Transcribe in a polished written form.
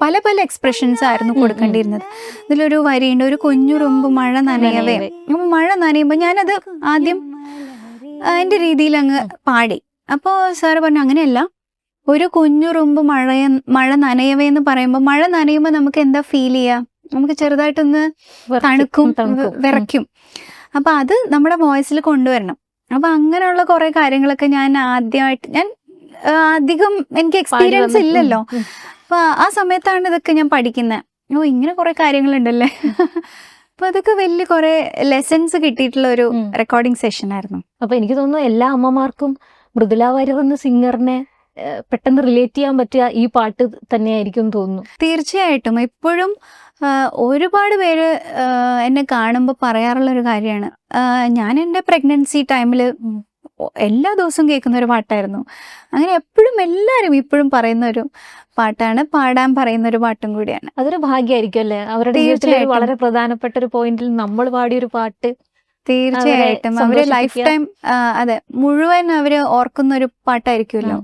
പല പല എക്സ്പ്രഷൻസ് ആയിരുന്നു കൊടുക്കേണ്ടിയിരുന്നത്. ഇതിലൊരു വരിയുണ്ട്, ഒരു കുഞ്ഞുറുമ്പ് മഴ നനയവേ. അപ്പോൾ മഴ നനയുമ്പോൾ ഞാനത് ആദ്യം എൻ്റെ രീതിയിൽ അങ്ങ് പാടി. അപ്പോൾ സാറ് പറഞ്ഞു അങ്ങനെയല്ല, ഒരു കുഞ്ഞുറുമ്പ് മഴ നനയവേ എന്ന് പറയുമ്പോൾ മഴ നനയുമ്പോൾ നമുക്ക് എന്താ ഫീൽ ചെയ്യുക, നമുക്ക് ചെറുതായിട്ടൊന്ന് തണുക്കും, വിറയ്ക്കും. അപ്പം അത് നമ്മുടെ വോയിസിൽ കൊണ്ടുവരണം. അപ്പം അങ്ങനെയുള്ള കുറേ കാര്യങ്ങളൊക്കെ ഞാൻ അധികം എനിക്ക് എക്സ്പീരിയൻസ് ഇല്ലല്ലോ. അപ്പം ആ സമയത്താണ് ഇതൊക്കെ ഞാൻ പഠിക്കുന്നത്. ഇങ്ങനെ കുറേ കാര്യങ്ങളുണ്ടല്ലേ. അപ്പോൾ അതൊക്കെ വലിയ കുറേ ലെസൺസ് കിട്ടിയിട്ടുള്ള ഒരു റെക്കോർഡിംഗ് സെഷൻ ആയിരുന്നു. അപ്പോൾ എനിക്ക് തോന്നുന്നു എല്ലാ അമ്മമാർക്കും മൃദുല വാര്യർ എന്ന സിംഗറിനെ പെട്ടെന്ന് റിലേറ്റ് ചെയ്യാൻ പറ്റിയ ഈ പാട്ട് തന്നെയായിരിക്കും തോന്നുന്നു. തീർച്ചയായിട്ടും. ഇപ്പോഴും ഒരുപാട് പേര് എന്നെ കാണുമ്പോൾ പറയാറുള്ളൊരു കാര്യമാണ്, ഞാൻ എൻ്റെ പ്രഗ്നൻസി ടൈമിൽ എല്ലാ ദിവസവും കേൾക്കുന്ന ഒരു പാട്ടായിരുന്നു. അങ്ങനെ എപ്പോഴും എല്ലാവരും ഇപ്പോഴും പറയുന്ന ഒരു പാട്ടാണ്, പാടാൻ പറയുന്ന ഒരു പാട്ടും കൂടിയാണ്. അതൊരു ഭാഗ്യമായിരിക്കും അല്ലേ, അവരുടെ ജീവിതത്തിലെ വളരെ പ്രധാനപ്പെട്ട ഒരു പോയിന്റിൽ നമ്മൾ പാടിയൊരു പാട്ട്. തീർച്ചയായിട്ടും അവര് ലൈഫ് ടൈം, അതെ, മുഴുവൻ അവര് ഓർക്കുന്ന ഒരു പാട്ടായിരിക്കുമല്ലോ.